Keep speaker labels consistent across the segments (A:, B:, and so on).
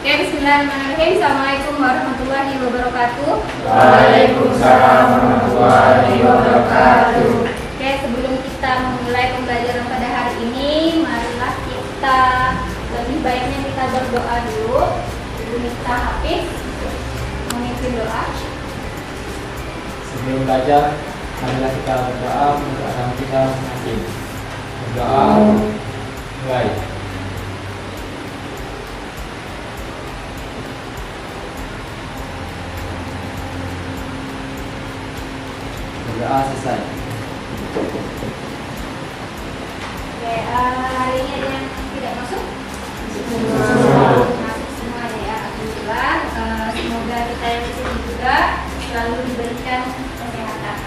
A: Oke, bismillahirrahmanirrahim. Assalamualaikum warahmatullahi wabarakatuh.
B: Waalaikumsalam warahmatullahi wabarakatuh.
A: Oke, sebelum kita memulai pembelajaran pada hari ini, marilah kita lebih baiknya kita berdoa dulu. Ibu Miftah Hafiz memimpin doa.
B: Sebelum belajar, marilah kita berdoa untuk agama kita masing-masing. Berdoa, mulai. Berdoa selesai.
A: Oke, hari ini ada yang tidak masuk? Masuk semuanya ya, alhamdulillah. Semoga kita yang di sini juga selalu diberikan kesehatan.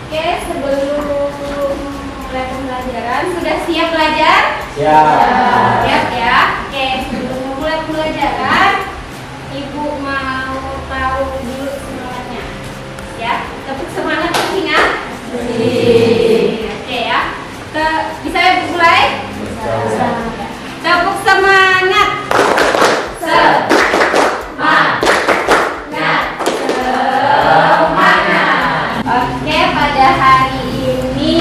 A: Oke, sebelum mulai pembelajaran, sudah siap belajar?
B: Siap.
A: Siap ya. Oke, sebelum mulai pembelajaran, Ibu mau tahu dulu semangatnya. Ya, tepuk semangat ingat. Oke ya. Bisa mulai? Tepuk semangat. Oke, pada hari ini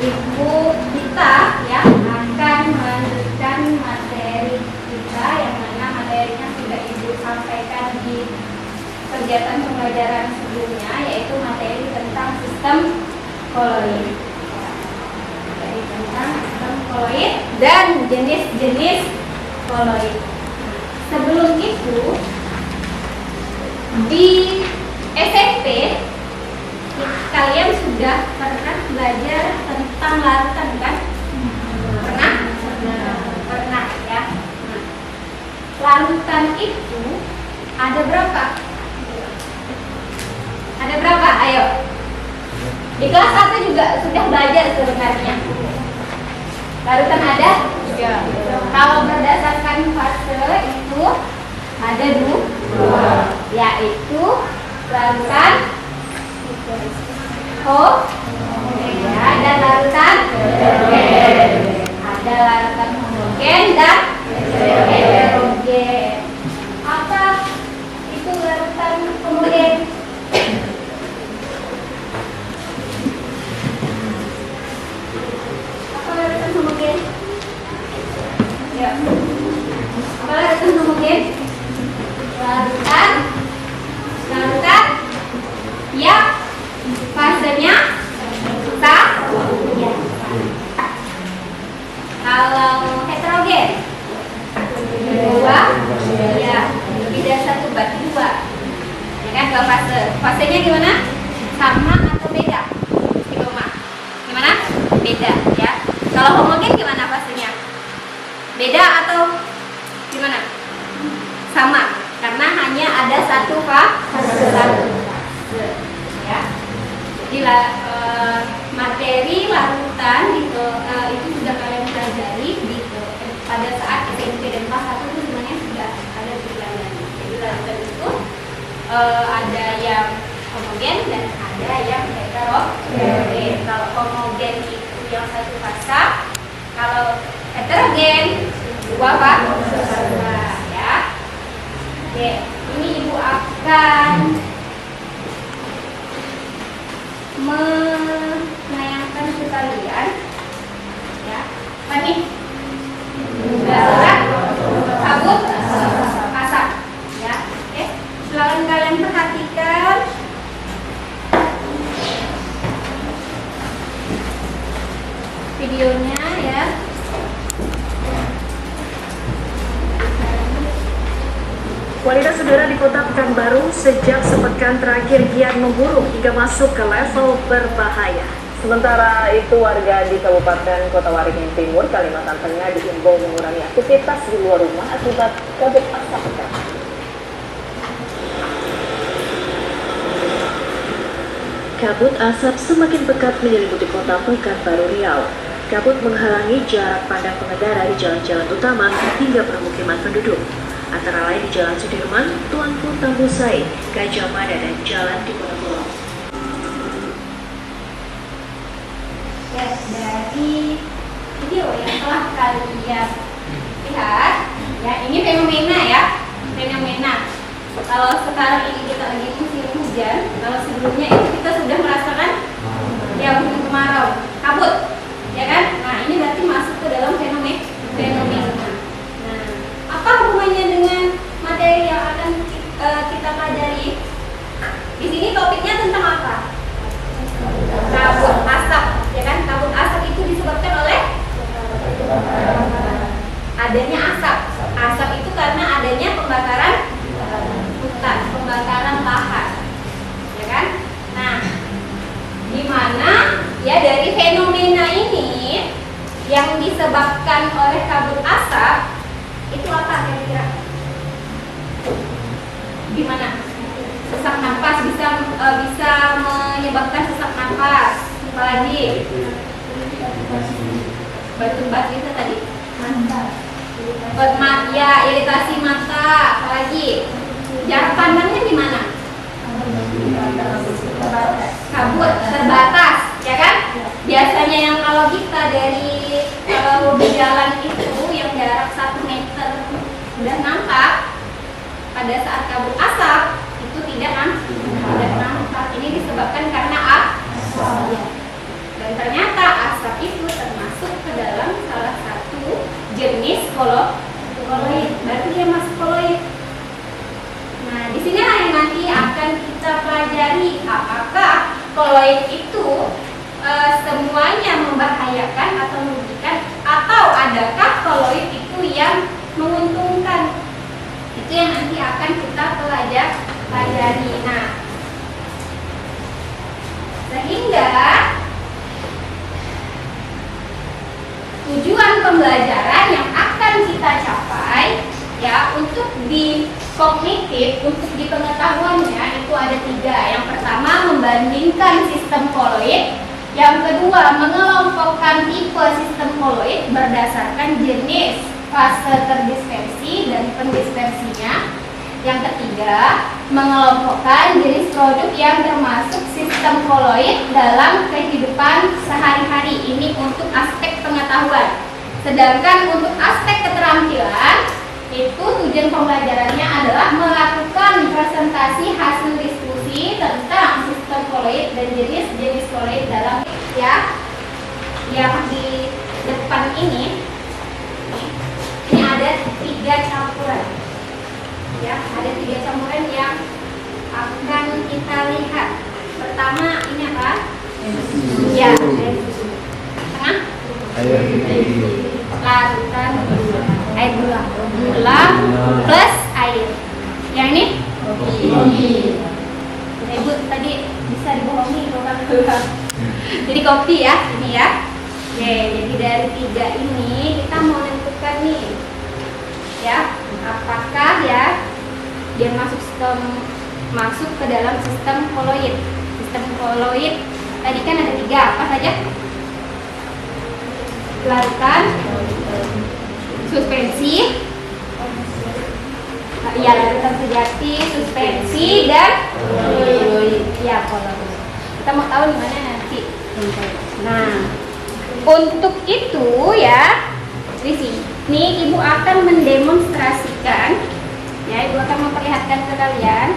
A: Ibu kita ya akan melanjutkan materi kita yang mana materinya sudah Ibu sampaikan di kegiatan pembelajaran sebelumnya, yaitu materi tentang sistem koloid. Materi tentang sistem koloid dan jenis-jenis koloid. Sebelum itu di SMP kalian sudah pernah belajar tentang larutan kan? Pernah? Pernah ya. Larutan itu ada berapa? Ada berapa? Ayo. Di kelas 1 juga sudah belajar sebenarnya. Larutan ada? Ya. Kalau berdasarkan fase itu ada dua, yaitu larutan ya, dan larutan ada larutan homogen dan heterogen. Apa itu larutan homogen? Apa larutan homogen? Ya. Apa larutan homogen? Larutan yang fasenya sama. Ya. Kalau heterogen dua, ya tidak satu bagi dua, ya kan? Dua fase. Fasenya gimana? Sama atau beda? Di rumah gimana? Beda ya. Kalau homogen gimana fasenya? Beda atau gimana? Sama, karena hanya ada satu fase. Ya. Jadi materi larutan gitu, itu sudah kalian pelajari gitu. Pada saat SMP dan kelas 1 itu sebenarnya sudah ada di pelajaran. Jadi larutan itu ada yang homogen dan ada yang heterogen. Kalau homogen itu yang satu fase, kalau heterogen dua fase ya. Oke, ini Ibu akan menayangkan ke kalian ya. Apa nih? Surat kabut asap ya. Oke, silakan kalian perhatikan videonya ya.
C: Kualitas udara di Kota Pekanbaru sejak sepekan terakhir kian memburuk hingga masuk ke level berbahaya. Sementara itu, warga di Kabupaten Kota Waringin Timur, Kalimantan Tengah diimbau mengurangi aktivitas di luar rumah akibat kabut asap pekat. Kabut asap semakin pekat menyelimuti kota Pekanbaru Riau. Kabut menghalangi jarak pandang pengendara di jalan-jalan utama hingga permukiman penduduk, antara lain di Jalan Sudirman, Tuanku Tambusai, Gajah Mada, dan Jalan Diponegoro.
A: Ya, dari video yang telah kalian lihat, ya ini fenomena ya, fenomena. Kalau sekarang ini kita lagi musim hujan, kalau sebelumnya itu kita sudah merasakan ya musim kemarau, kabut, ya kan? Nah ini berarti masuk ke dalam fenomena. Nah, apa hubungannya dengan materi yang akan kita pelajari? Di sini topiknya tentang apa? Kabut asap, ya kan? Kabut asap itu disebabkan oleh adanya asap. Asap itu karena adanya pembakaran hutan, pembakaran lahan, ya kan? Nah, di mana ya dari fenomena ini yang disebabkan oleh kabut asap itu apa kira-kira? Gimana? Sesak napas bisa menyebabkan sesak napas. Apalagi batu batu itu tadi ya iritasi mata. Apalagi jarak pandangnya gimana? Kabut terbatas, ya kan? Biasanya yang kalau kita kalau di jalan itu yang jarak 1 meter udah nampak, pada saat kabut asap itu tidak nampak. Ini disebabkan karena asap. Dan ternyata asap itu termasuk ke dalam salah satu jenis koloid. Berarti dia masuk koloid. Nah, di sinilah yang nanti akan kita pelajari apakah koloid itu semuanya membahayakan atau merugikan, atau adakah koloid itu yang menguntungkan. Itu yang nanti akan kita pelajari. Nah, sehingga tujuan pembelajaran yang akan kita capai ya untuk di kognitif, untuk di pengetahuannya itu ada 3. Yang pertama membandingkan sistem koloid, yang kedua mengelompokkan tipe sistem koloid berdasarkan jenis, fase terdispersi dan pendispersinya. Yang ketiga mengelompokkan jenis produk yang termasuk sistem koloid dalam kehidupan sehari-hari. Ini untuk aspek pengetahuan. Sedangkan untuk aspek keterampilan itu tujuan pembelajarannya adalah melakukan presentasi hasil diskusi tentang sistem koloid dan jenis-jenis koloid dalam ya yang di depan ini ada 3 campuran ya, ada 3 campuran yang akan kita lihat. Pertama ini apa? Ya, tengah larutan air gula plus air. Yang ini Ibu tadi bisa dibohongi kalau jadi kopi ya ini ya. Oke, jadi dari 3 ini kita mau menentukan nih ya apakah ya dia masuk ke dalam sistem koloid. Sistem koloid tadi kan ada 3, apa saja? Larutan, suspensi, ya larutan sejati, suspensi dan ya koloid. Kita mau tahu di mana nanti. Nah, untuk itu ya di sini Ibu akan mendemonstrasikan. Ya, Ibu akan memperlihatkan ke kalian.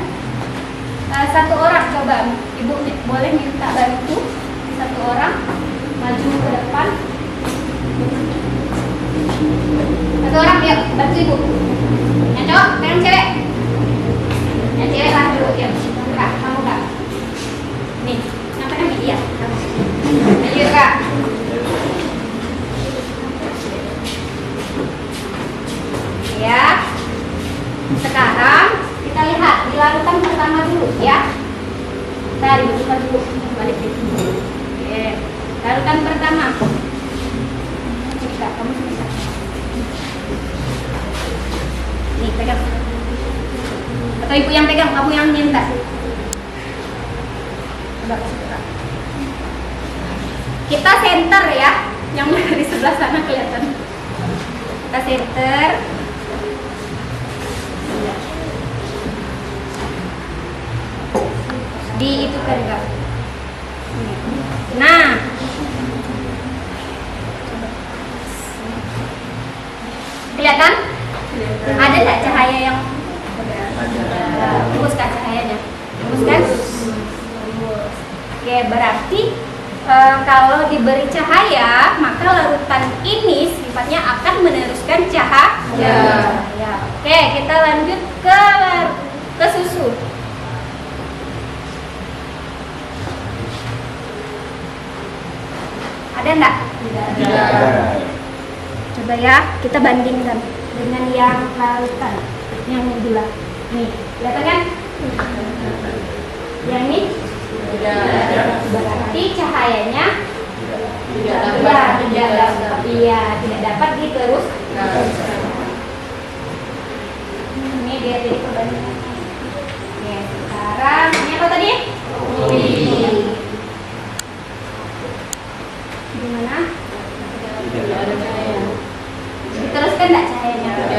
A: 1 orang coba, Ibu boleh minta bantu 1 orang maju ke depan. 1 orang yuk, bantu Ibu. Yang cowok, yang cewek. Yang cewek lah dulu, yuk. Kak, kamu Kak. Nih, kenapa nih dia? Ayo Kak. Ya. Sekarang kita lihat di larutan pertama dulu ya. Kita dibuka dulu, balik dulu. Oke. Larutan pertama. Cerita, kamu cerita. Nih, pegang. Atau ibu yang pegang, kamu yang minta. Coba kasih pegang. Kita center ya, yang di sebelah sana kelihatan. Kita center. Di itu kan enggak. Nah, kelihatan? Ada nggak cahaya yang tembus kan cahayanya? Tembus kan? Oke, berarti kalau diberi cahaya, maka larutan ini sifatnya akan meneruskan cahaya. Ya. Oke, kita lanjut ke susu. Ada enggak?
B: Tidak.
A: Coba ya, kita bandingkan dengan yang larutan, yang gula. Nih, kelihatan kan? Yang ini? Berarti cahayanya tidak dapat diteruskan. Ini dia jadi perbandingan. Oke, sekarang ini apa tadi? Gimana? Diteruskan enggak cahayanya? Oke.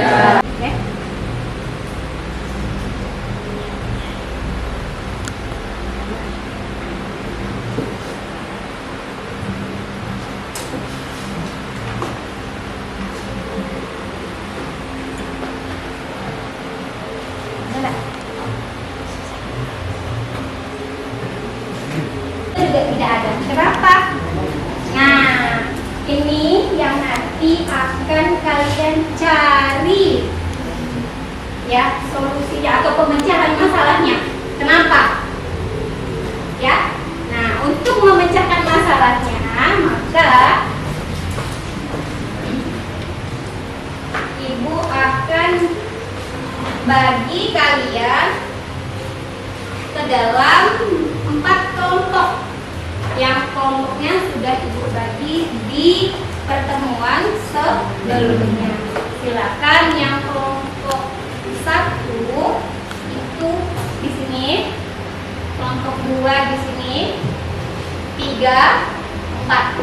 A: Ada enggak? Itu juga tidak ada. Kenapa? Nah, ini yang nanti akan kalian cari ya solusinya atau pemecahan masalahnya. Kenapa? Ya. Nah, untuk memecahkan masalahnya, maka Ibu akan bagi kalian ke dalam 4 kelompok. Yang kelompoknya sudah Ibu bagi di pertemuan sebelumnya. Silakan yang kelompok 1 itu di sini, kelompok 2 di sini, 3, 4.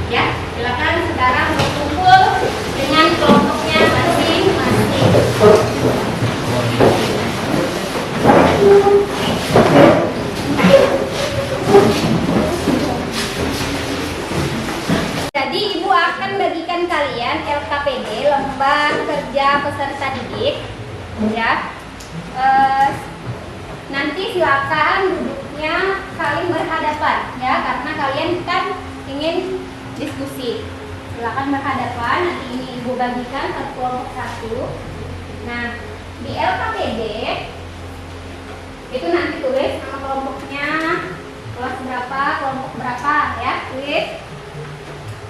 A: Ya, silakan sekarang berkumpul dengan kelompoknya masing-masing. Jadi Ibu akan bagikan kalian LKPD, lembar kerja peserta didik, ya. Nanti silakan duduknya saling berhadapan, ya, karena kalian kan ingin diskusi. Silakan berhadapan. Nanti ini Ibu bagikan ke kelompok 1. Nah, di LKPD itu nanti tulis nama kelompoknya, kelas berapa, kelompok berapa, ya, tulis.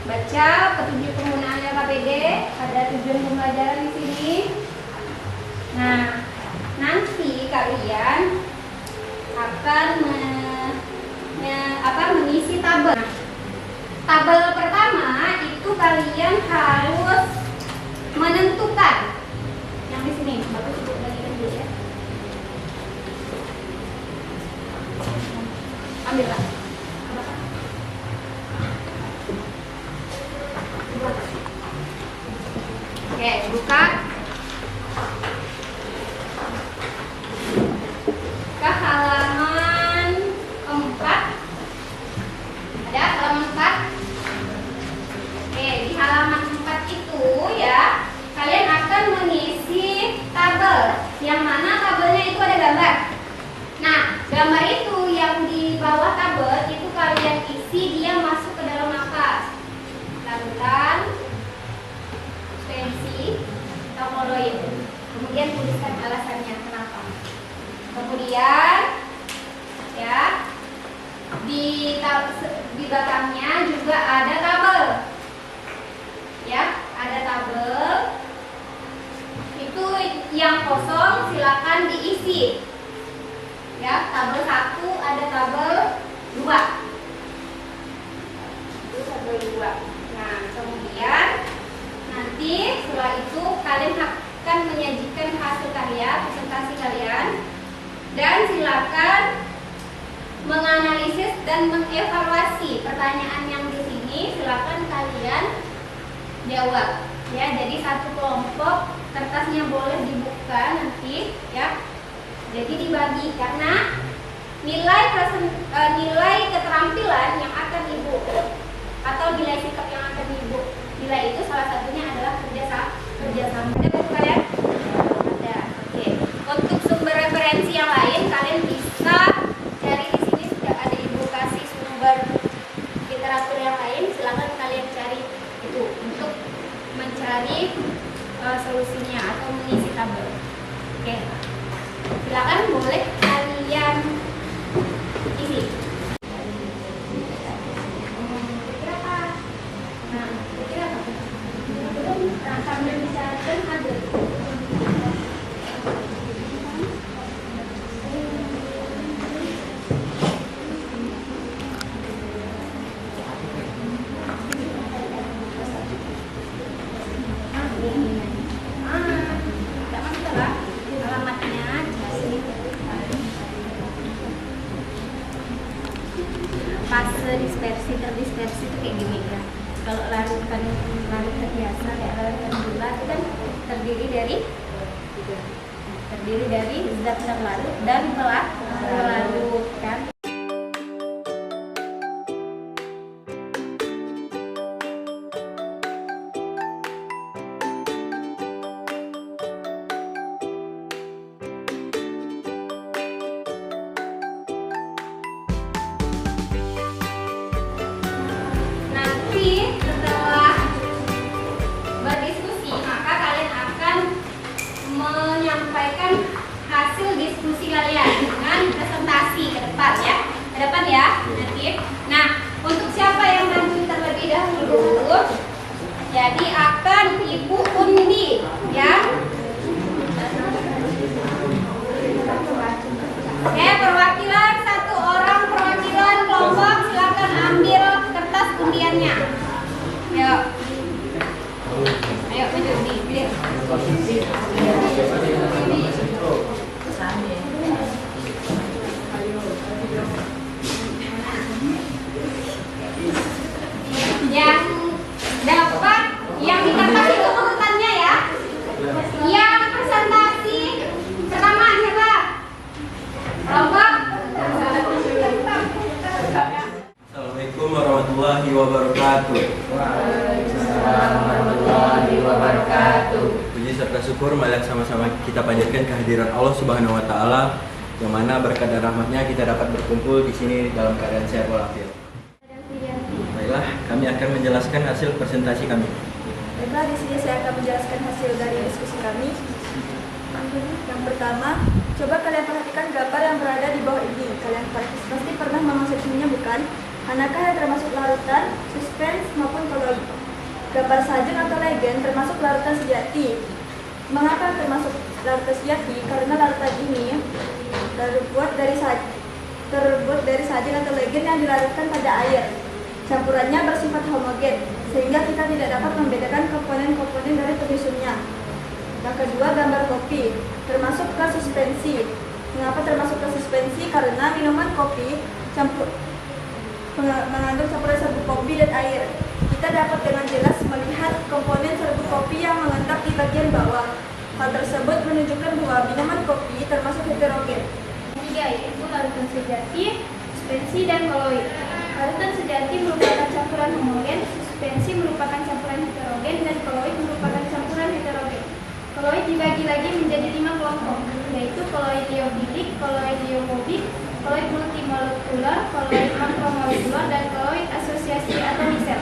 A: Baca petunjuk penggunaan LKPD, ada tujuan pembelajaran di sini. Nah, nanti kalian akan mengisi tabel. Nah, tabel pertama itu kalian harus menentukan yang di sini. Bagus Ibu bagikan dulu ya. Ambillah. Oke, buka ke halaman 4. Ada halaman 4. Oke, di halaman 4 itu ya, kalian akan mengisi tabel. Yang mana tabelnya itu ada gambar. Nah, gambar itu yang di bawah tabel itu kalian isi, dia masuk ke dalam nafas. Larutan, pensi, atau koloid. Kemudian tuliskan alasannya kenapa. Kemudian ya di belakangnya juga ada tabel. Ya, ada tabel. Itu yang kosong silakan diisi. Ya, tabel 1 ada tabel 2. akan menganalisis dan mengevaluasi pertanyaan yang di sini. Silakan kalian jawab ya. Jadi satu kelompok kertasnya boleh dibuka nanti ya. Jadi dibagi karena nilai keterampilan yang akan Ibu atau nilai sikap yang akan Ibu nilai itu salah satunya adalah kerjasama. Ada buku kalian? Ada. Oke. Untuk sumber referensi yang lain kalian bisa cari di sini, sudah ada Ibu kasih sumber literatur yang lain. Silakan kalian cari itu untuk mencari solusinya atau mengisi tabel. Oke. Silakan boleh kalian isi. Kira-kira apa? Nah, kira-kira apa? Nah, sambil bicarakan ada. Tidak masalah. Alamatnya kasih. Fase dispersi terdispersi itu kayak gini ya. Kalau larutan biasa kayak larutan gula itu kan terdiri dari zat terlarut dan pelarut kan. Setelah berdiskusi, maka kalian akan menyampaikan hasil diskusi kalian dengan presentasi ke depan ya. Ke depan ya, nanti. Nah, untuk siapa yang maju terlebih dahulu, jadi akan Ibu undi ya. Oke, perwakilan satu orang perwakilan kelompok silakan ambil kertas undiannya. Ayo maju di. Yang dapat, yang di kertas itu urutannya ya. Yang presentasi pertama siapa? Kelompok.
D: Assalamualaikum warahmatullahi wabarakatuh.
B: Warahmatullahi wabarakatuh.
D: Puji serta syukur marilah sama-sama kita panjatkan kehadiran Allah Subhanahu wa taala, yang mana berkat dan rahmatnya kita dapat berkumpul di sini dalam keadaan sehat walafiat. Baiklah, kami akan menjelaskan hasil presentasi kami.
E: Baiklah, di sini saya akan menjelaskan hasil dari diskusi kami. Yang pertama, coba kalian perhatikan gambar yang berada di bawah ini. Kalian pasti pernah memasukinya, bukan? Manakah yang termasuk larutan, suspens maupun koloid? Gambar sajeng atau legen termasuk larutan sejati. Mengapa termasuk larutan sejati? Karena larutan ini terbuat dari sajeng atau legen yang dilarutkan pada air. Campurannya bersifat homogen, sehingga kita tidak dapat membedakan komponen-komponen dari penyusunnya. Yang kedua, gambar kopi termasuk ke suspensi. Mengapa termasuk ke suspensi? Karena minuman kopi mengandung campuran serbuk kopi dan air. Kita dapat dengan jelas melihat komponen serbuk kopi yang mengendap di bagian bawah. Hal tersebut menunjukkan bahwa minuman kopi termasuk heterogen. Ketiga, yaitu larutan sejati, suspensi, dan koloid. Larutan sejati merupakan campuran homogen, suspensi merupakan campuran heterogen, dan koloid merupakan campuran heterogen. Koloid dibagi lagi menjadi 5 kelompok, yaitu koloid liofilic, koloid liofobik, koloid multimolekular, koloid makromolekular, dan koloid asosiasi atau misel.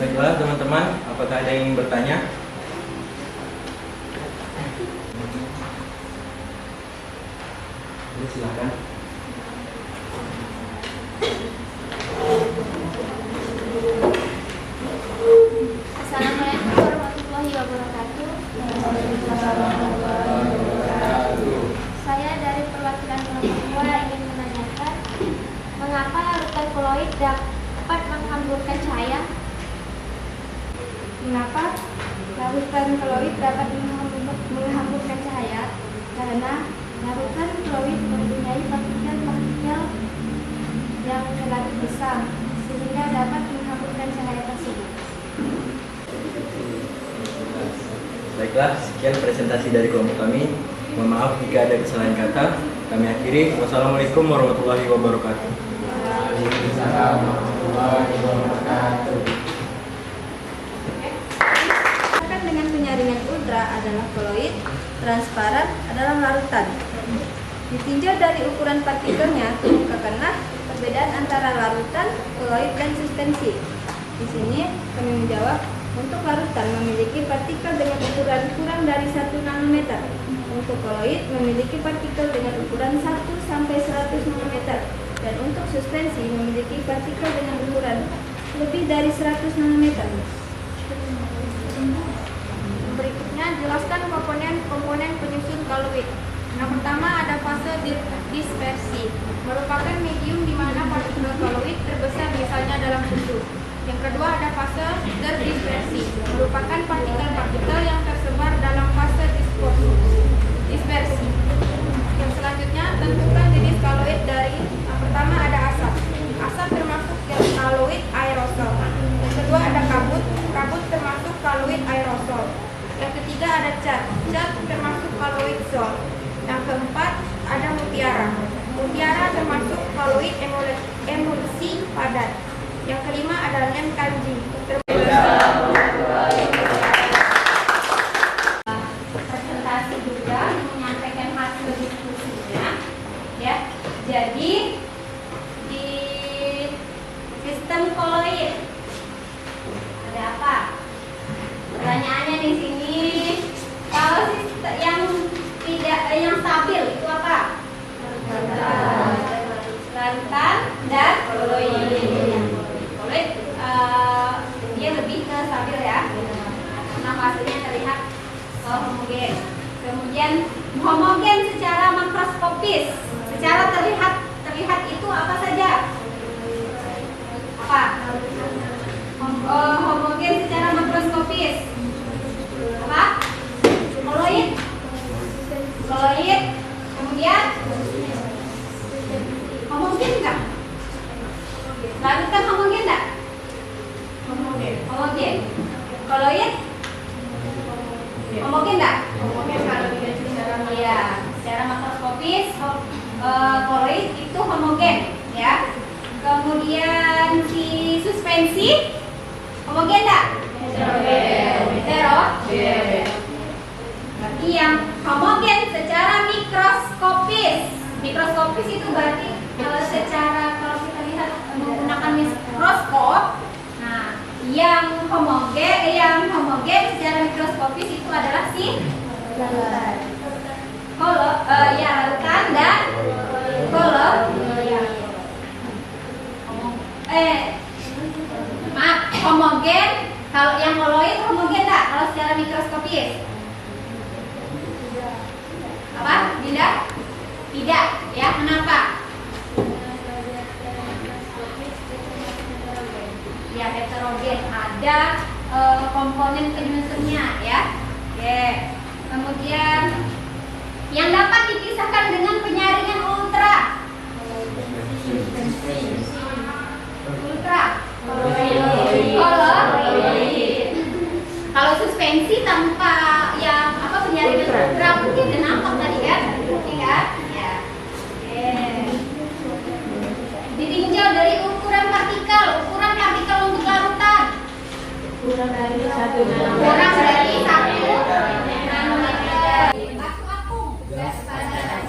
D: Baiklah teman-teman, apakah ada yang ingin bertanya? Silakan.
A: Assalamualaikum warahmatullahi wabarakatuh. Saya dari perwakilan kelompok 2 ingin menanyakan, mengapa larutan koloid dapat menghamburkan cahaya?
E: Mengapa larutan koloid dapat menghamburkan cahaya? Karena Larutan fluid mempunyai partikel-partikel yang relatif besar sehingga dapat menghamburkan cahaya tersebut.
D: Baiklah, sekian presentasi dari kelompok kami. Mohon maaf jika ada kesalahan kata. Kami akhiri. Wassalamualaikum warahmatullahi wabarakatuh.
B: Waalaikumsalam warahmatullahi wabarakatuh.
E: Dengan penyaringan ultra adalah koloid, transparan adalah larutan. Ditinjau dari ukuran partikelnya, kemukakanlah perbedaan antara larutan, koloid, dan suspensi. Di sini kami menjawab, untuk larutan memiliki partikel dengan ukuran kurang dari 1 nanometer. Untuk koloid memiliki partikel dengan ukuran 1 sampai 100 nanometer. Dan untuk suspensi memiliki partikel dengan ukuran lebih dari 100 nanometer. Berikutnya, jelaskan komponen penyusun koloid. Yang pertama ada fase dispersi, merupakan medium di mana partikel koloid terbesar misalnya dalam susu. Yang kedua ada fase terdispersi, merupakan partikel-partikel yang tersebar dalam fase dispersi. Yang selanjutnya, tentukan jenis koloid dari yang pertama ada asap. Asap termasuk koloid aerosol. Yang kedua ada kabut. Kabut termasuk koloid aerosol. Yang ketiga ada cat. Cat termasuk koloid sol. Yang keempat ada mutiara. Mutiara termasuk koloid emulsi padat. Yang kelima ada lem kanji.
A: Presentasi juga menyampaikan hasil diskusinya, ya. Jadi di sistem koloid ada apa? Pertanyaannya di sini, kalau sistem yang stabil itu apa? Larutan dan koloid. Koloid dia lebih ke stabil ya, karena fasenya terlihat homogen. Kemudian homogen secara makroskopis, secara terlihat itu apa saja? Apa? Homogen secara makroskopis. Apa? Koloid. Koloid. Kemudian homogen enggak? Larutan homogen enggak? Homogen. Koloid homogen enggak? Homogen kalau dilihat secara secara makroskopis koloid itu homogen ya. Kemudian si suspensi homogen enggak? Heterogen. Berarti yang homogen secara mikroskopis. Mikroskopis itu berarti kalau kita lihat menggunakan mikroskop. Nah, yang homogen secara mikroskopis itu adalah si larutan dan homogen. Kalau yang koloid homogen enggak kalau secara mikroskopis? Apa? Tidak ya. Kenapa? Ya, heterogen, ada komponen penyusunnya ya. Oke. Kemudian yang dapat dipisahkan dengan penyaringan ultra. Kalau suspensi tanpa yang penyaringan ultra mungkin udah nampak tadi kan? Ya. Ditinjau dari ukuran partikel untuk larutan. Kurang dari 1 nanometer. Batu apung. Gas padat.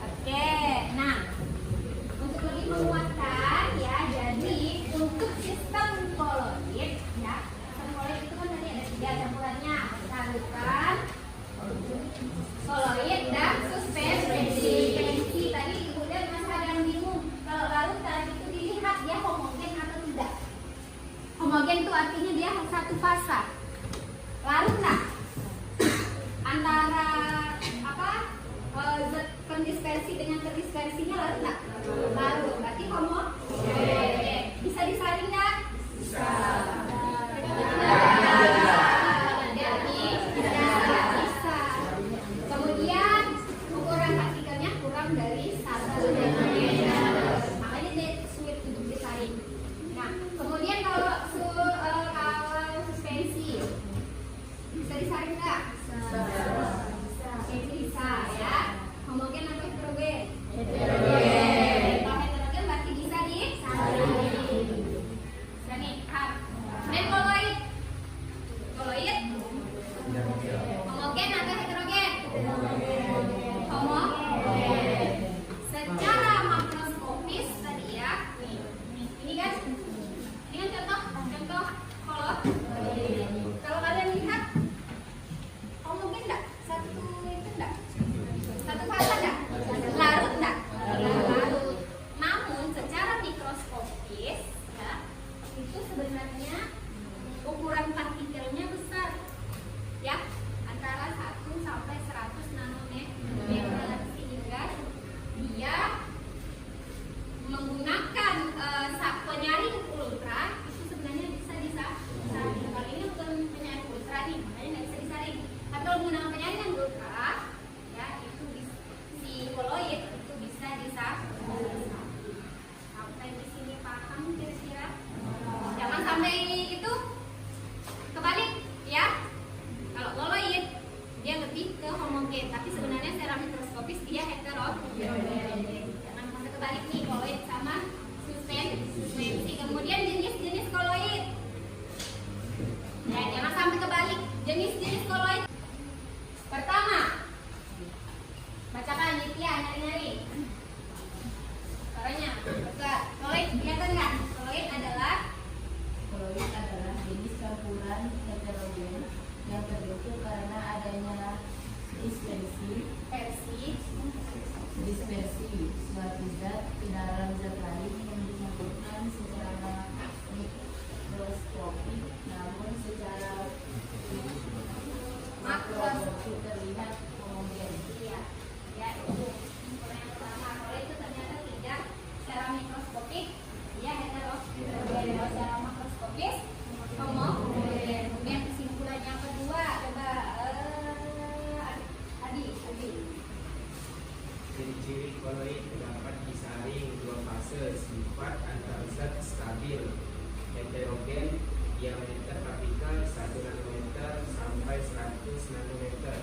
A: Oke, nah untuk lebih menguatkan ya, jadi untuk sistem koloid ya, sistem koloid itu kan tadi ada 3 campurannya, larutan, koloid dan suspensi. Tadi kemudian masih ada yang bingung kalau larutan itu dilihat dia homogen atau tidak. Homogen itu artinya dia satu fasa. Larut nggak? Antara pendispersi dengan terdispersinya larut nggak? Larut. Berarti homogen. Bisa disaring nggak? Bisa. Bisa. sampai itu kebalik ya. Kalau koloid dia lebih ke homogen, tapi sebenarnya secara mikroskopis dia heterogen. Jangan sampai kebalik nih, koloid sama suspensi. Kemudian jenis-jenis koloid. Ya, jangan sampai kebalik. Jenis-jenis koloid. Pertama, bacakan Nitya, nyari-nyari. Caranya, koloid kelihatan nggak? Koloid adalah
F: jenis campuran heterogen yang terbentuk karena adanya dispersi suatu zat ke dalam zat lain yang disambungkan secara mikroskopik, namun secara makroskopik terlihat homogen.
A: Iya, ya itu yang pertama. Koloid itu ternyata tidak secara mikroskopik dia heterogen, secara makroskopis homogen. Kemudian kesimpulan yang kedua, coba Adi.
G: Ciri-ciri koloid terdapat disaring dua fase, sifat antar zat stabil, heterogen, diameter partikel 1 nanometer sampai 100 nanometer.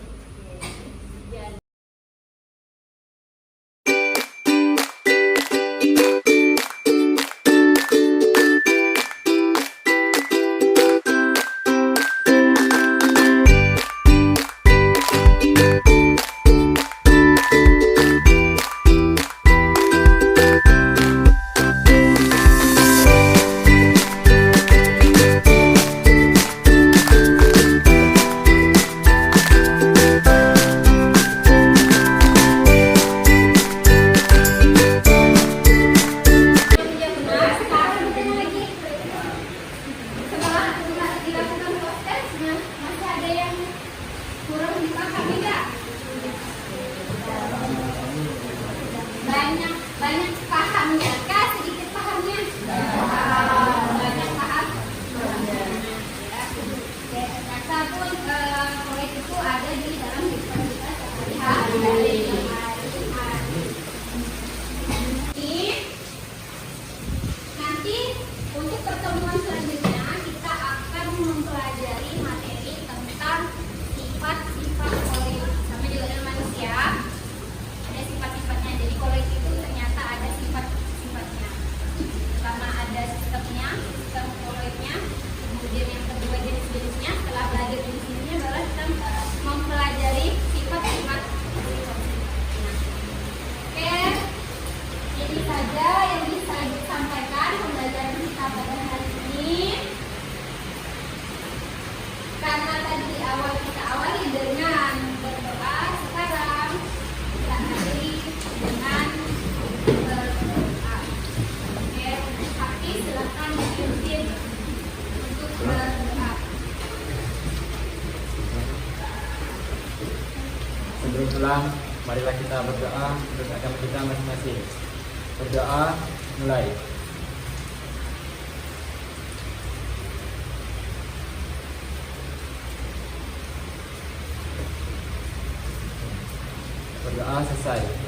A: Banyak pahamnya kah? Sedikit pahamnya? Banyak paham. Ternyata pun koloid itu ada di dalam kehidupan kita sehari-hari. Ini nanti untuk pertemuan selanjutnya kita akan mempelajari materi tentang sifat-sifat koloid. Sama juga dengan manusia. Ada sifat-sifatnya. Jadi koloid itu ternyata ada sifat-sifatnya. Pertama ada sistem koloidnya. Kemudian yang kedua jenis-jenisnya. Setelah belajar jenis-jenisnya baru kita mempelajari sifat-sifat. Oke, ini saja yang bisa disampaikan pembelajaran kita pada hari ini. Karena tadi di awal kita awali dengan berdoa, sekarang kita akhiri dengan berdoa. Oke, Hati silakan dipimpin untuk berdoa.
B: Sebelum pulang, marilah kita berdoa untuk agama kita masing-masing. Berdoa, mulai. Berdoa selesai.